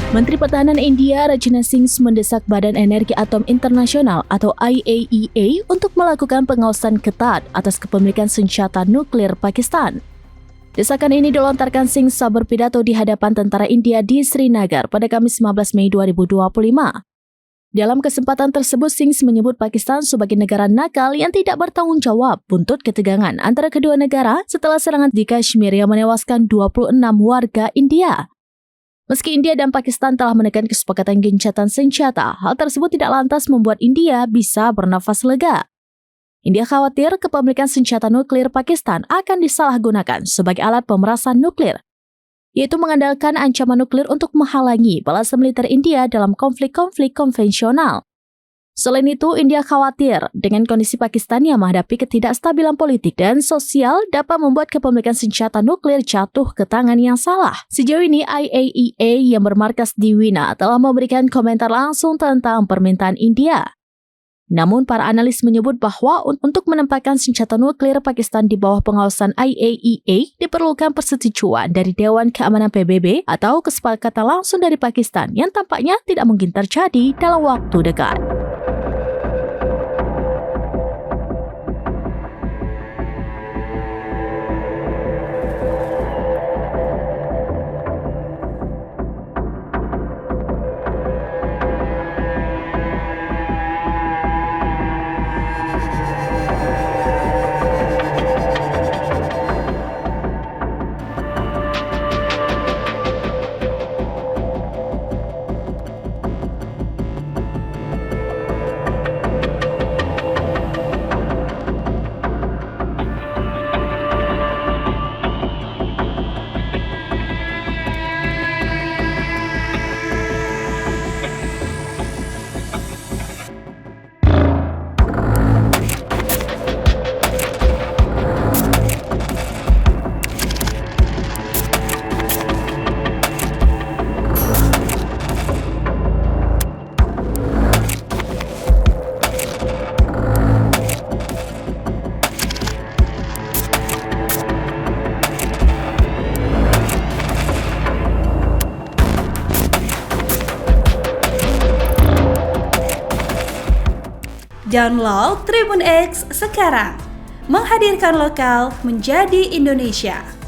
Menteri Pertahanan India Rajnath Singh mendesak Badan Energi Atom Internasional atau IAEA untuk melakukan pengawasan ketat atas kepemilikan senjata nuklir Pakistan. Desakan ini dilontarkan Singh saat berpidato di hadapan tentara India di Srinagar pada Kamis 15 Mei 2025. Dalam kesempatan tersebut, Singh menyebut Pakistan sebagai negara nakal yang tidak bertanggung jawab buntut ketegangan antara kedua negara setelah serangan di Kashmir yang menewaskan 26 warga India. Meski India dan Pakistan telah menekan kesepakatan gencatan senjata, hal tersebut tidak lantas membuat India bisa bernafas lega. India khawatir kepemilikan senjata nuklir Pakistan akan disalahgunakan sebagai alat pemerasan nuklir, yaitu mengandalkan ancaman nuklir untuk menghalangi balasan militer India dalam konflik-konflik konvensional. Selain itu, India khawatir dengan kondisi Pakistan yang menghadapi ketidakstabilan politik dan sosial dapat membuat kepemilikan senjata nuklir jatuh ke tangan yang salah. Sejauh ini, IAEA yang bermarkas di Wina telah memberikan komentar langsung tentang permintaan India. Namun, para analis menyebut bahwa untuk menempatkan senjata nuklir Pakistan di bawah pengawasan IAEA diperlukan persetujuan dari Dewan Keamanan PBB atau kesepakatan langsung dari Pakistan yang tampaknya tidak mungkin terjadi dalam waktu dekat. Download Tribun X sekarang, menghadirkan lokal menjadi Indonesia.